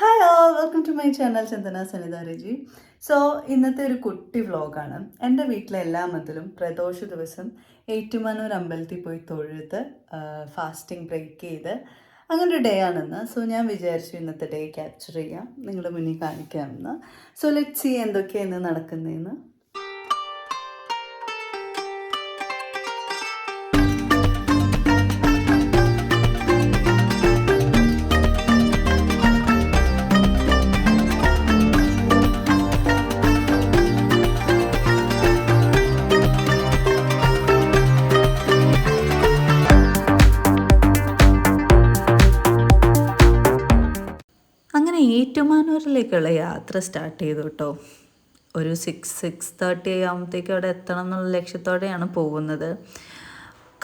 Hi all, welcome to my channel Chandana Sanitha Raji. So ഇന്നത്തെ ഒരു കുട്ടി വ്ളോഗാണ്. എൻ്റെ വീട്ടിലെ എല്ലാ മതിലും പ്രദോഷ ദിവസം ഏറ്റുമാനൂർ അമ്പലത്തിൽ പോയി തൊഴുത് ഫാസ്റ്റിംഗ് ബ്രേക്ക് ചെയ്ത് അങ്ങനെ ഒരു ഡേ ആണെന്ന്. സോ ഞാൻ വിചാരിച്ചു ഇന്നത്തെ ഡേ ക്യാപ്ചർ ചെയ്യാം, നിങ്ങളുടെ മുന്നിൽ കാണിക്കാമെന്ന്. സോ ലെറ്റ് സീ എന്തൊക്കെയാണ് നടക്കുന്നതെന്ന്. അങ്ങനെ ഏറ്റുമാനൂരിലേക്കുള്ള യാത്ര സ്റ്റാർട്ട് ചെയ്തു കേട്ടോ. ഒരു 6:30 ആകുമ്പോഴത്തേക്കും അവിടെ എത്തണം എന്നുള്ള ലക്ഷ്യത്തോടെയാണ് പോകുന്നത്.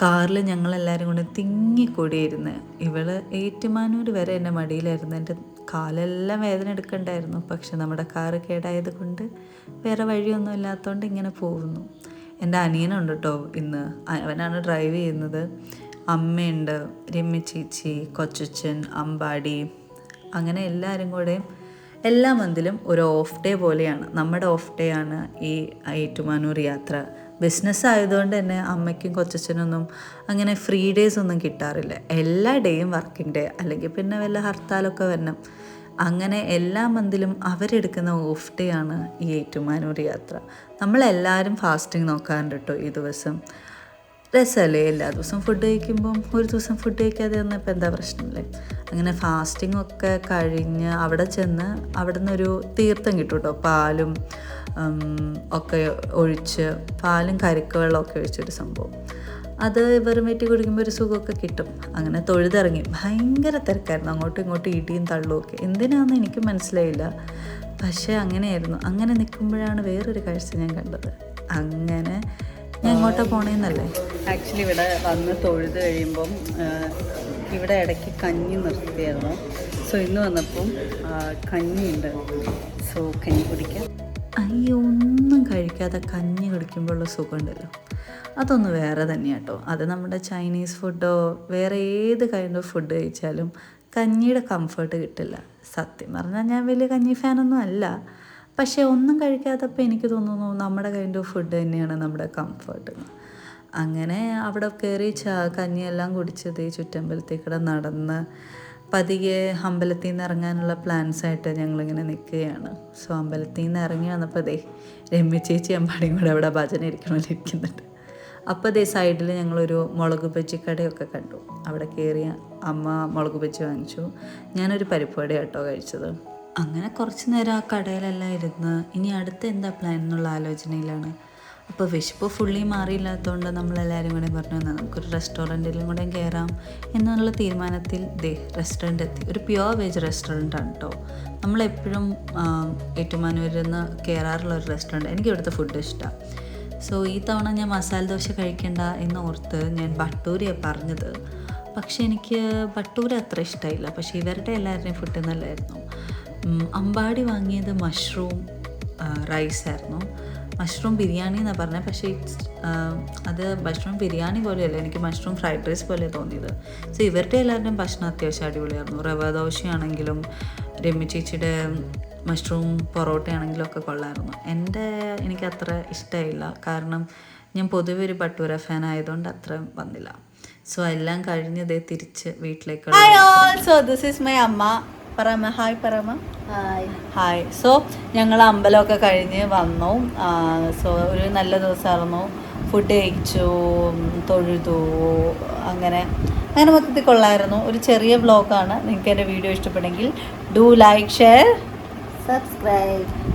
കാറിൽ ഞങ്ങളെല്ലാവരും കൂടി തിങ്ങിക്കൂടിയിരുന്ന്. ഇവള് ഏറ്റുമാനൂർ വരെ എൻ്റെ മടിയിലായിരുന്നു. എൻ്റെ കാലെല്ലാം വേദന എടുക്കണ്ടായിരുന്നു. പക്ഷെ നമ്മുടെ കാറ് കേടായത് കൊണ്ട് വേറെ വഴിയൊന്നും ഇല്ലാത്തതുകൊണ്ട് ഇങ്ങനെ പോകുന്നു. എൻ്റെ അനിയനുണ്ട് കേട്ടോ ഇന്ന്, അവനാണ് ഡ്രൈവ് ചെയ്യുന്നത്. അമ്മയുണ്ട്, രമ്യ ചേച്ചി, കൊച്ചച്ഛൻ, അമ്പാടി, അങ്ങനെ എല്ലാവരും കൂടെ എല്ലാ മന്തിലും ഒരു ഓഫ് ഡേ പോലെയാണ്. നമ്മുടെ ഓഫ് ഡേ ആണ് ഈ ഏറ്റുമാനൂർ യാത്ര. ബിസിനസ് ആയതുകൊണ്ട് തന്നെ അമ്മയ്ക്കും കൊച്ചച്ഛനൊന്നും അങ്ങനെ ഫ്രീ ഡേയ്സ് ഒന്നും കിട്ടാറില്ല. എല്ലാ ഡേയും വർക്കിംഗ് ഡേ, അല്ലെങ്കിൽ പിന്നെ വല്ല ഹർത്താലൊക്കെ വരണം. അങ്ങനെ എല്ലാ മന്തിലും അവരെടുക്കുന്ന ഓഫ് ഡേ ആണ് ഈ ഏറ്റുമാനൂർ യാത്ര. നമ്മളെല്ലാവരും ഫാസ്റ്റിംഗ് നോക്കാറുണ്ട് കേട്ടോ ഈ ദിവസം. രസമല്ലേ, എല്ലാ ദിവസവും ഫുഡ് കഴിക്കുമ്പം ഒരു ദിവസം ഫുഡ് കഴിക്കാതെ വന്നപ്പോൾ എന്താ പ്രശ്നമല്ലേ. അങ്ങനെ ഫാസ്റ്റിംഗ് ഒക്കെ കഴിഞ്ഞ് അവിടെ ചെന്ന് അവിടെ നിന്നൊരു തീർത്ഥം കിട്ടും കേട്ടോ. പാലും ഒക്കെ ഒഴിച്ച്, പാലും കരിക്ക് വെള്ളമൊക്കെ ഒഴിച്ചൊരു സംഭവം. അത് വെറും വെറ്റി കുടിക്കുമ്പോൾ ഒരു സുഖമൊക്കെ കിട്ടും. അങ്ങനെ തൊഴുതിറങ്ങി. ഭയങ്കര തിരക്കായിരുന്നു, അങ്ങോട്ടും ഇങ്ങോട്ടും ഇടിയും തള്ളുമൊക്കെ. എന്തിനാണെന്ന് എനിക്ക് മനസ്സിലായില്ല, പക്ഷേ അങ്ങനെയായിരുന്നു. അങ്ങനെ നിൽക്കുമ്പോഴാണ് വേറൊരു കാഴ്ച ഞാൻ കണ്ടത്. അങ്ങനെ ഞാൻ എങ്ങോട്ടാ പോണേന്നല്ലേ. ആക്ച്വലി ഇവിടെ വന്ന് തൊഴുത് കഴിയുമ്പം ഇവിടെ ഇടയ്ക്ക് കഞ്ഞി നിർത്തിയായിരുന്നു. സോ ഇന്ന് വന്നപ്പം കഞ്ഞിയുണ്ട്. സോ കഞ്ഞി കുടിക്കാം. അയ്യോ, ഒന്നും കഴിക്കാതെ കഞ്ഞി കുടിക്കുമ്പോഴുള്ള സുഖമുണ്ടല്ലോ, അതൊന്ന് വേറെ തന്നെയാണ് കേട്ടോ. അത് നമ്മുടെ ചൈനീസ് ഫുഡോ വേറെ ഏത് കൈൻഡ് ഓഫ് ഫുഡ് കഴിച്ചാലും കഞ്ഞിയുടെ കംഫർട്ട് കിട്ടില്ല. സത്യം പറഞ്ഞാൽ ഞാൻ വലിയ കഞ്ഞി ഫാനൊന്നും അല്ല, പക്ഷേ ഒന്നും കഴിക്കാത്തപ്പോൾ എനിക്ക് തോന്നുന്നു നമ്മുടെ കൈൻഡ് ഓഫ് ഫുഡ് തന്നെയാണ് നമ്മുടെ കംഫർട്ട്. അങ്ങനെ അവിടെ കയറി കഞ്ഞിയെല്ലാം കുടിച്ചത് ചുറ്റമ്പലത്തേക്കൂടെ നടന്ന് പതിയെ അമ്പലത്തിൽ നിന്ന് ഇറങ്ങാനുള്ള പ്ലാൻസായിട്ട് ഞങ്ങളിങ്ങനെ നിൽക്കുകയാണ്. സോ അമ്പലത്തിൽ നിന്ന് ഇറങ്ങി വന്നപ്പോൾ രമ്യ ചേച്ചി അമ്പാടിയും കൂടെ അവിടെ ഭജന ഇരിക്കുന്നുണ്ട്. അപ്പോൾ സൈഡിൽ ഞങ്ങളൊരു മുളക് ബജ്ജി കടയൊക്കെ കണ്ടു. അവിടെ കയറി അമ്മ മുളക് ബജ്ജി വാങ്ങിച്ചു. ഞാനൊരു പരിപ്പുവട കേട്ടോ കഴിച്ചത്. അങ്ങനെ കുറച്ച് നേരം ആ കടയിലെല്ലാം ഇരുന്ന് ഇനി അടുത്ത എന്താ പ്ലാൻ എന്നുള്ള ആലോചനയിലാണ്. അപ്പോൾ വിശപ്പ് ഫുള്ളി മാറിയില്ലാത്തതുകൊണ്ട് നമ്മളെല്ലാവരും കൂടെ പറഞ്ഞു നമുക്കൊരു റെസ്റ്റോറൻറ്റിലും കൂടെ കയറാം എന്നുള്ള തീരുമാനത്തിൽ റെസ്റ്റോറൻറ്റ് എത്തി. ഒരു പ്യുവർ വെജ് റെസ്റ്റോറൻറ്റാണ് കേട്ടോ. നമ്മളെപ്പോഴും ഏറ്റുമാനൂരിൽ നിന്ന് കയറാറുള്ള ഒരു റെസ്റ്റോറൻറ്റ്. എനിക്ക് ഇവിടുത്തെ ഫുഡ് ഇഷ്ടമാണ്. സോ ഈ തവണ ഞാൻ മസാല ദോശ കഴിക്കേണ്ട എന്ന് ഓർത്ത് ഞാൻ ഭട്ടൂരിയാണ് പറഞ്ഞത്. പക്ഷേ എനിക്ക് ഭട്ടൂര അത്ര ഇഷ്ടമായില്ല. പക്ഷേ ഇവരുടെ എല്ലാവരുടെയും ഫുഡ് നല്ലതായിരുന്നു. അമ്പാടി വാങ്ങിയത് മഷ്റൂം റൈസായിരുന്നു. മഷ്റൂം ബിരിയാണി എന്നാണ് പറഞ്ഞത്. പക്ഷേ അത് മഷ്റൂം ബിരിയാണി പോലെയല്ല, എനിക്ക് മഷ്റൂം ഫ്രൈഡ് റൈസ് പോലെ തോന്നിയത്. സോ ഇവരുടെ എല്ലാവരുടെയും ഭക്ഷണം അത്യാവശ്യം അടിപൊളിയായിരുന്നു. റവ ദോശയാണെങ്കിലും രമ്യ ചേച്ചിയുടെ മഷ്റൂം പൊറോട്ടയാണെങ്കിലും ഒക്കെ കൊള്ളായിരുന്നു. എനിക്കത്ര ഇഷ്ടമായില്ല, കാരണം ഞാൻ പൊതുവെ ഒരു ഭട്ടൂര ഫാൻ ആയതുകൊണ്ട് അത്ര വന്നില്ല. സോ എല്ലാം കഴിഞ്ഞതേ തിരിച്ച് വീട്ടിലേക്ക്. സോ ദിസ് ഈസ് മൈ അമ്മ. പറമ ഹായ്, പറമ ഹായ്. സോ ഞങ്ങൾ അമ്പലമൊക്കെ കഴിഞ്ഞ് വന്നു. സോ ഒരു നല്ല ദിവസമായിരുന്നു. ഫുഡ് കഴിച്ചു, തൊഴുതു, അങ്ങനെ മൊത്തത്തിൽ കൊള്ളായിരുന്നു. ഒരു ചെറിയ വ്ളോഗാണ്. നിങ്ങൾക്ക് എൻ്റെ വീഡിയോ ഇഷ്ടപ്പെട്ടെങ്കിൽ do like, share,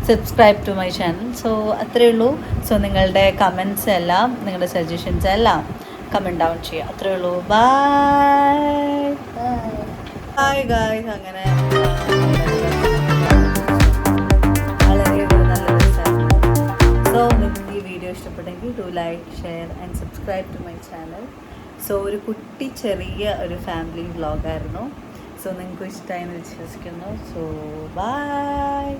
subscribe to my channel. So അത്രയേ ഉള്ളൂ. സോ നിങ്ങളുടെ കമൻസ് എല്ലാം, നിങ്ങളുടെ സജഷൻസ് എല്ലാം കമൻറ്റ് ഡൗൺ ചെയ്യുക. അത്രയേ ഉള്ളൂ. Bye hi guys. അങ്ങനെ വളരെ നല്ല ദിവസമായിരുന്നു. സോ നിങ്ങൾക്ക് ഈ വീഡിയോ ഇഷ്ടപ്പെട്ടെങ്കിൽ do like, share and subscribe to my channel. So ഒരു കുട്ടി ചെറിയ ഒരു ഫാമിലി വ്ളോഗായിരുന്നു. സോ നിങ്ങൾക്ക് ഇഷ്ടമായെന്ന് വിശ്വസിക്കുന്നു. So by.